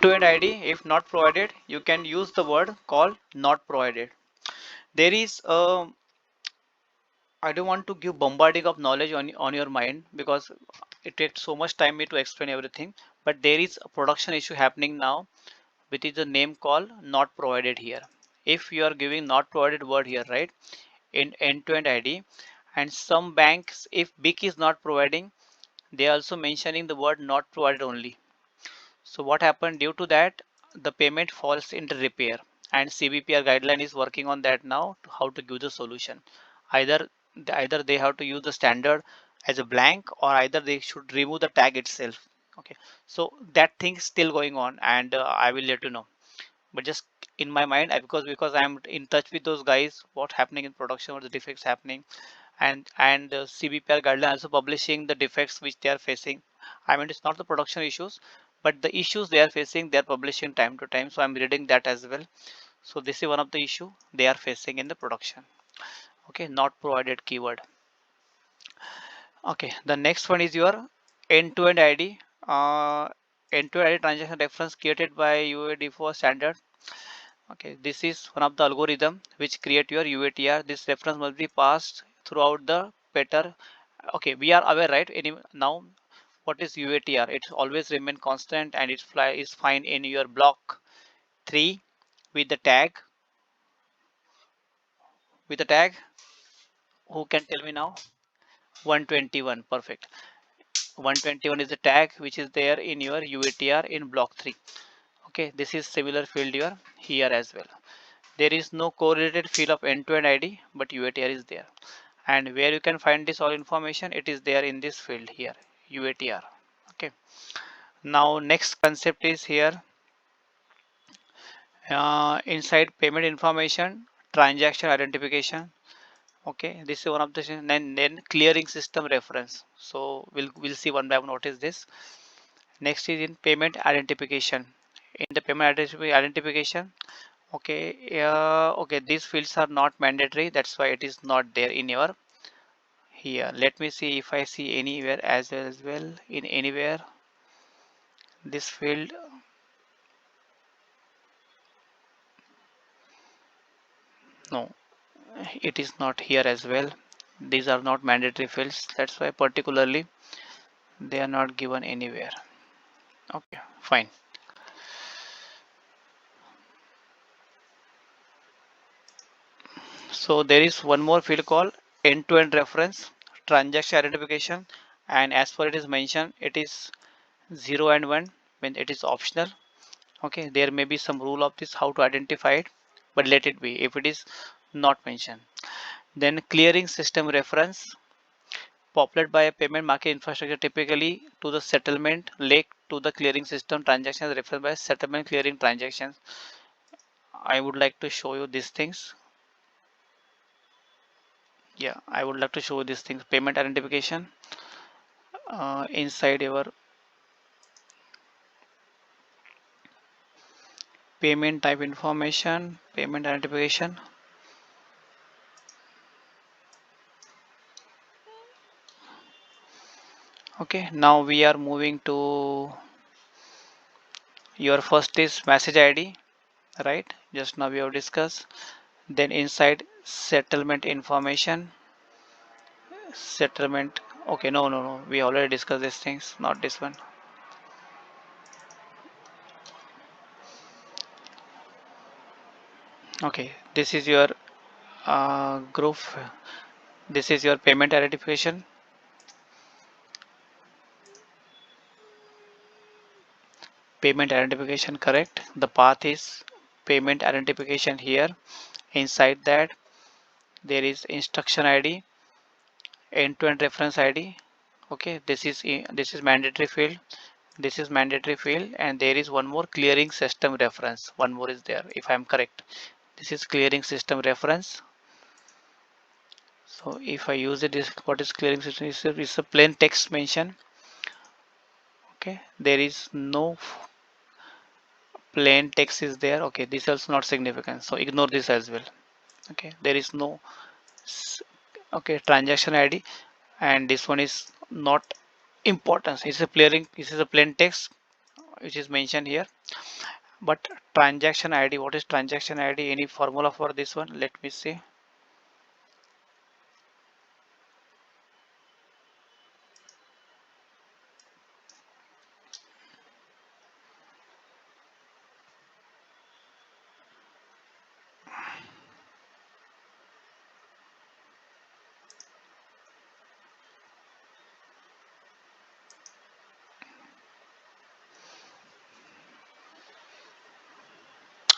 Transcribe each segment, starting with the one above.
End-to-end ID, if not provided, you can use the word called not provided. There is I don't want to give bombarding of knowledge on your mind because it takes so much time me to explain everything. But there is a production issue happening now, which is the name called not provided here. If you are giving not provided word here, right, in end-to-end ID, and some banks, if BIC is not providing, they are also mentioning the word not provided only. So what happened due to that, the payment falls into repair, and CBPR guideline is working on that now to how to give the solution. Either either they have to use the standard as a blank, or either they should remove the tag itself. Okay, so that thing is still going on, and I will let you know. But just in my mind, because I'm in touch with those guys, what happening in production, what the defects happening, and CBPR guideline also publishing the defects which they are facing. I mean, it's not the production issues, but the issues they are facing, they are publishing time to time. So I'm reading that as well. So this is one of the issue they are facing in the production. Okay, not provided keyword. Okay, the next one is your end-to-end ID. End-to-end ID transaction reference created by UAD4 standard. Okay, this is one of the algorithm which create your UETR. This reference must be passed throughout the pattern. Okay, we are aware, right? Now what is UATR? It always remain constant, and it is fine in your block 3 with the tag. With the tag, who can tell me now? 121. Perfect. 121 is the tag which is there in your UATR in block 3. Okay, this is similar field here as well. There is no correlated field of end-to-end ID, but UATR is there. And where you can find this all information, it is there in this field here, UATR. Okay. Now next concept is here, inside payment information, transaction identification. Okay, this is one of the, then clearing system reference. So we'll see one by one what is this. Next is in payment identification. In the payment identification, okay, okay, these fields are not mandatory. That's why it is not there in your here. Let me see if I see anywhere as well in anywhere this field. No, it is not here as well. These are not mandatory fields. That's why particularly they are not given anywhere. Okay, fine. So there is one more field called end-to-end reference transaction identification, and as per it is mentioned, it is 0 and 1 when it is optional. Okay, there may be some rule of this how to identify it, but let it be if it is not mentioned. Then clearing system reference populated by a payment market infrastructure, typically to the settlement lake to the clearing system transactions referred by settlement clearing transactions. I would like to show you these things. Yeah, I would like to show you these things. Payment identification inside your payment type information, payment identification. Okay, now we are moving to your first is message ID, right? Just now we have discussed. Then inside settlement information, settlement. Okay, no, we already discussed these things, not this one. Okay, this is your group. This is your payment identification. Payment identification, correct. The path is payment identification here. Inside that there is instruction ID, end-to-end reference ID. Okay, this is mandatory field. This is mandatory field, and there is one more clearing system reference. One more is there, if I am correct. This is clearing system reference. So if I use it, this what is clearing system? It's a plain text mention. Okay, there is no plain text is there. Okay, this is also not significant, so ignore this as well. Okay, there is no okay transaction ID, and this one is not important. It's a clearing. This is a plain text. which is mentioned here. But transaction ID, what is transaction ID? Any formula for this one? Let me see.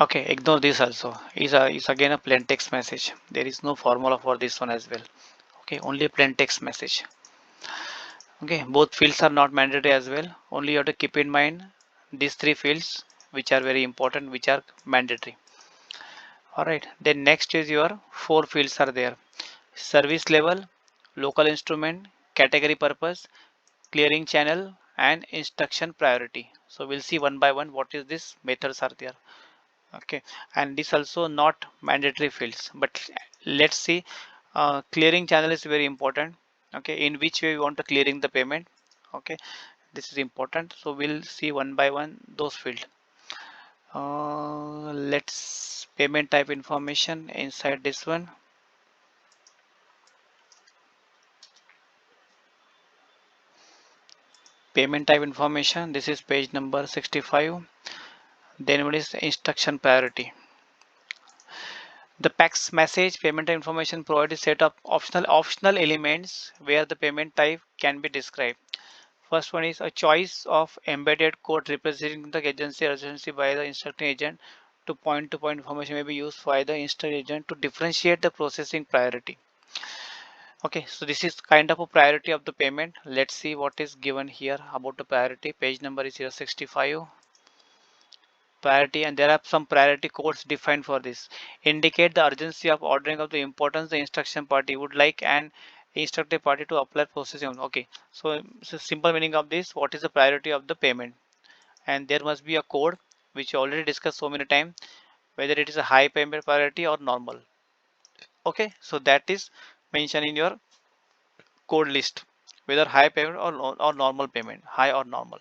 Okay, ignore this also. Is again a plain text message. There is no formula for this one as well. Okay, only a plain text message. Okay, both fields are not mandatory as well. Only you have to keep in mind these three fields which are very important, which are mandatory. Alright, then next is your four fields are there. Service level, local instrument, category purpose, clearing channel, and instruction priority. So we'll see one by one what is this methods are there. Okay, and this also not mandatory fields, but let's see. Clearing channel is very important. Okay, in which way we want to clearing the payment. Okay, this is important, so we'll see one by one those fields. Let's payment type information inside this one. Payment type information, this is page number 65. Then what is the instruction priority? The PACS message payment type information provides a set of optional elements where the payment type can be described. First one is a choice of embedded code representing the agency urgency by the instructing agent. To point information may be used by the instructing agent to differentiate the processing priority. Okay, so this is kind of a priority of the payment. Let's see what is given here about the priority. Page number is here 65. Priority, and there are some priority codes defined for this. Indicate the urgency of ordering of the importance the instruction party would like an instructed party to apply processing. Okay, so simple meaning of this, what is the priority of the payment? And there must be a code which you already discussed so many times, whether it is a high payment priority or normal. Okay, so that is mentioned in your code list, whether high payment or normal payment, high or normal.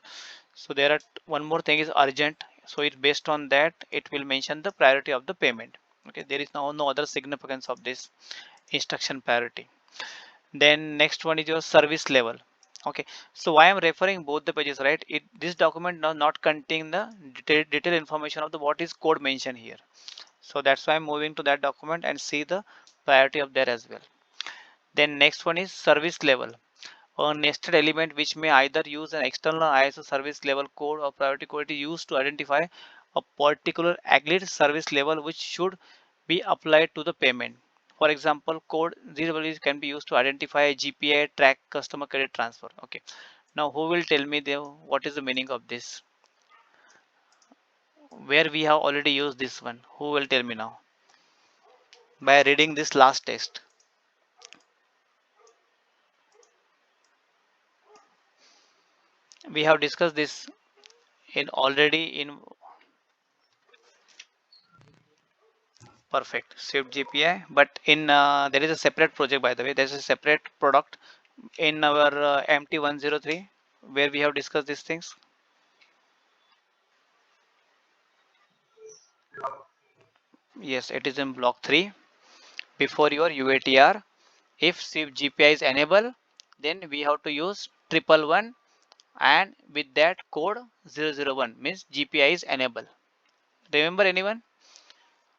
So there are one more thing is urgent. So it's based on that it will mention the priority of the payment. Okay, there is no other significance of this instruction priority. Then next one is your service level. Okay, so why I'm referring both the pages, right? This document does not contain the detailed information of the what is code mentioned here. So that's why I'm moving to that document and see the priority of there as well. Then next one is service level, a nested element which may either use an external ISO service level code or priority code is used to identify a particular agreed service level which should be applied to the payment. For example, code 0 can be used to identify a GPI track customer credit transfer. Okay, now who will tell me what is the meaning of this? Where we have already used this one? Who will tell me now? By reading this last text. We have discussed this in already in perfect Swift GPI, but in there is a separate project, by the way. There's a separate product in our MT103 where we have discussed these things. Yes, it is in block 3 before your UATR. If Swift GPI is enabled, then we have to use 111 and with that code 001 means GPI is enabled. Remember anyone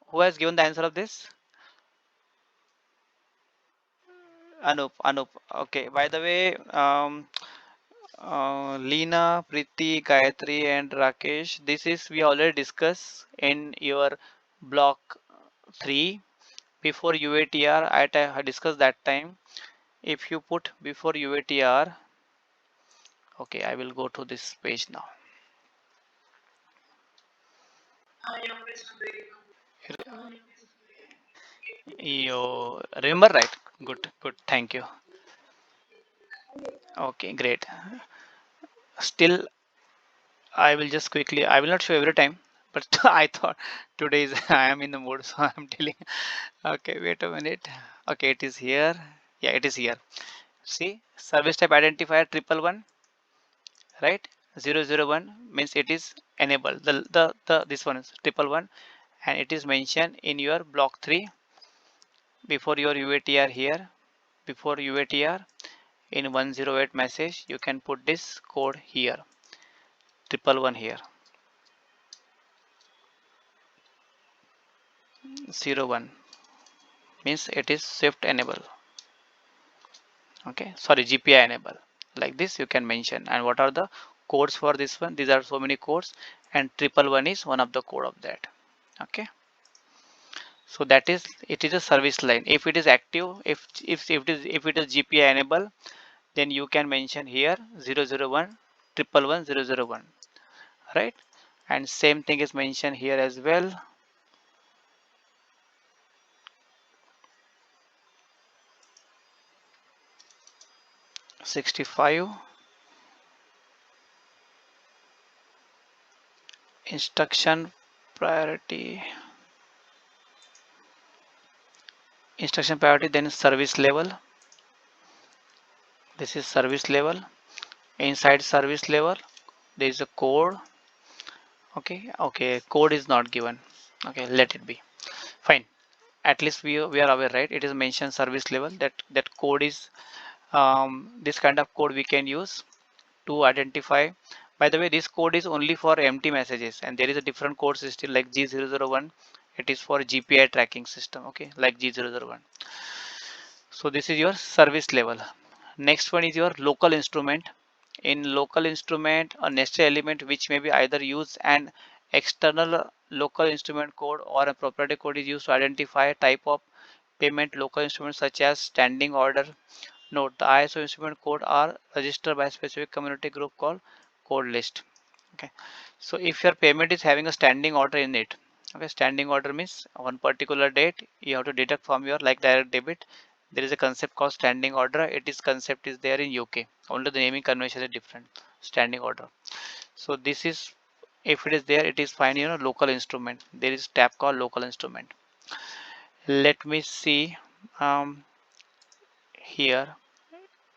who has given the answer of this? Anup. Okay, by the way, Leena, Priti, Gayatri, and Rakesh. This is we already discussed in your block 3 before UATR. I discussed that time. If you put before UATR, okay, I will go to this page now. You remember, right? Good. Thank you. Okay, great. Still, I will just quickly. I will not show every time, but I thought today is I am in the mood, so I'm telling. Okay, wait a minute. Okay, it is here. Yeah, it is here. See, service type identifier 111, right? 001 means it is enabled. The this one is 111 and it is mentioned in your block 3 before your UETR here. Before UETR in 108 message you can put this code here, 111 here, 01 means it is Swift enable. Okay, sorry, GPI enable. Like this you can mention. And what are the codes for this one? These are so many codes and 111 is one of the code of that. Okay, so that is, it is a service line. If it is active, if it is GPI enable, then you can mention here 001 111 001, right? And same thing is mentioned here as well. 65 instruction priority, then service level. This is service level. Inside service level there is a code. Okay, code is not given. Okay, let it be, fine. At least we are aware, right? It is mentioned service level, that code is this kind of code we can use to identify. By the way, this code is only for empty messages, and there is a different code system like G001. It is for GPI tracking system, okay, like G001. So this is your service level. Next one is your local instrument. In local instrument, a nested element which may be either use an external local instrument code or a proprietary code is used to identify a type of payment local instrument such as standing order. Note, the ISO instrument code are registered by a specific community group called code list. Okay, so if your payment is having a standing order in it, okay, standing order means one particular date you have to deduct from your, like direct debit. There is a concept called standing order. It is concept is there in UK, only the naming convention is different. Standing order. So this is, if it is there, it is fine. Local instrument, there is tab called local instrument. Let me see here.